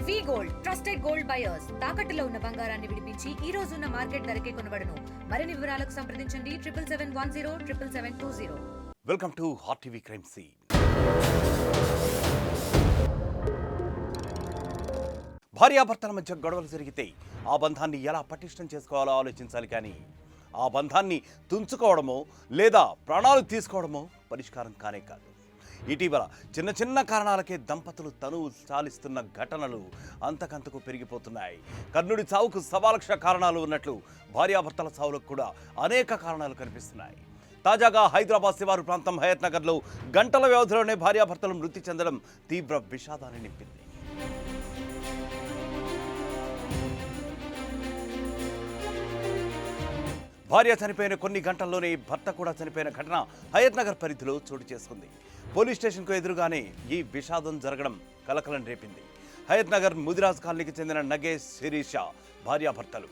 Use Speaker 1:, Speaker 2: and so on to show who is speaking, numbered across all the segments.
Speaker 1: వి gold trusted gold buyers తాకట్టులో ఉన్న బంగారాన్ని విడిపించి ఈ రోజు ఉన్న మార్కెట్ ధరకే కొనబడును. మరిన్ని వివరాలకు సంప్రదించండి 7710
Speaker 2: welcome to hot TV crime scene. భార్యాభర్తల మధ్య గొడవలు జరిగితే ఆ బంధాన్ని ఎలా పటిష్టం చేసుకోవాలో ఆలోచించాలి, కానీ ఆ బంధాన్ని తుంచుకోవడమో లేదా ప్రాణాలు తీసుకోవడమో పరిష్కారం కానే కాదు. ఇటీవల చిన్న చిన్న కారణాలకే దంపతులు తనువు చాలిస్తున్న ఘటనలు అంతకంతకు పెరిగిపోతున్నాయి. కర్ణుడి చావుకు 1,00,000 కారణాలు ఉన్నట్లు భార్యాభర్తల చావులకు కూడా అనేక కారణాలు కనిపిస్తున్నాయి. తాజాగా హైదరాబాద్ శివారు ప్రాంతం హయత్ నగర్లో గంటల వ్యవధిలోనే భార్యాభర్తలు మృతి చెందడం తీవ్ర విషాదాన్ని నింపింది. భార్య చనిపోయిన కొన్ని గంటల్లోనే భర్త కూడా చనిపోయిన ఘటన హయత్ నగర్ పరిధిలో చోటు చేసుకుంది. పోలీస్ స్టేషన్కు ఎదురుగానే ఈ విషాదం జరగడం కలకలం రేపింది. హయత్ నగర్ ముదిరాజ్ కాలనీకి చెందిన నగేష్, శిరీష భార్యాభర్తలు.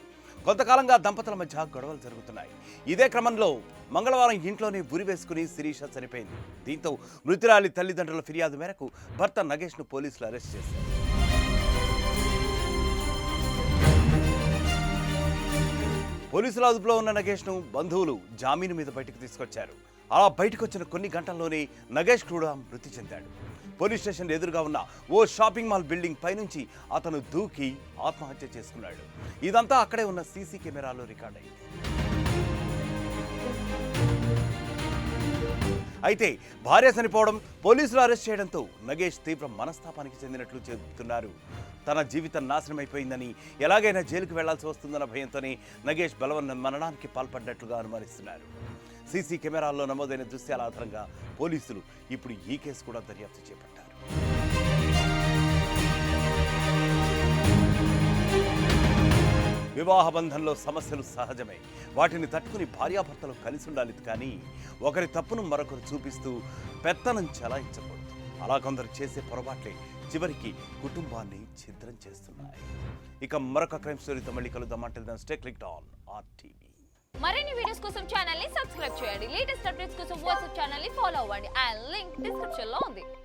Speaker 2: కొంతకాలంగా దంపతుల మధ్య గొడవలు జరుగుతున్నాయి. ఇదే క్రమంలో మంగళవారం ఇంట్లోనే ఉరివేసుకుని శిరీష చనిపోయింది. దీంతో మృతురాలి తల్లిదండ్రుల ఫిర్యాదు మేరకు భర్త నగేష్ను పోలీసులు అరెస్ట్ చేశారు. పోలీసుల అదుపులో ఉన్న నగేష్ను బంధువులు జామీను మీద బయటకు తీసుకొచ్చారు. అలా బయటకు వచ్చిన కొన్ని గంటల్లోనే నగేష్ కూడా మృతి చెందాడు. పోలీస్ స్టేషన్ ఎదురుగా ఉన్న ఓ షాపింగ్ మాల్ బిల్డింగ్ పైనుంచి అతను దూకి ఆత్మహత్య చేసుకున్నాడు. ఇదంతా అక్కడే ఉన్న సీసీ కెమెరాలో రికార్డ్ అయింది. అయితే భార్య చనిపోవడం, పోలీసులు అరెస్ట్ చేయడంతో నగేష్ తీవ్ర మనస్తాపానికి చెందినట్లు చెబుతున్నారు. తన జీవితం నాశనం అయిపోయిందని, ఎలాగైనా జైలుకు వెళ్లాల్సి వస్తుందన్న భయంతోనే నగేష్ బలవన్న మరణానికి పాల్పడ్డట్లుగా అనుమానిస్తున్నారు. సీసీ కెమెరాల్లో నమోదైన దృశ్యాల ఆధారంగా పోలీసులు ఇప్పుడు ఈ కేసు కూడా దర్యాప్తు చేపట్టారు. వివాహ బంధంలో సమస్యలు సహజమే. వాటిని తట్టుకుని భార్యాభర్తలు కలిసి ఉండాలి, కానీ ఒకరి తప్పును మరొకరు చూపిస్తూ పెత్తనం చెలాయించకూడదు. అలా కొందరు చేసే పొరపాట్లే చివరికి కుటుంబాన్ని ఛిద్రం చేస్తున్నాయి. ఇక మరొక క్రైమ్ స్టోరీతో మళ్ళీ కలుద్దాం. అంటే స్టే క్లిక్డ్ ఆన్ RTV.
Speaker 3: మరిన్ని వీడియోస్ కోసం ఛానల్ ని సబ్స్క్రైబ్ చేయండి. లేటెస్ట్ అప్డేట్స్ కోసం వాట్సాప్ ఛానల్ ని ఫాలో అవ్వండి. ఆ లింక్ డిస్క్రిప్షన్ లో ఉంది.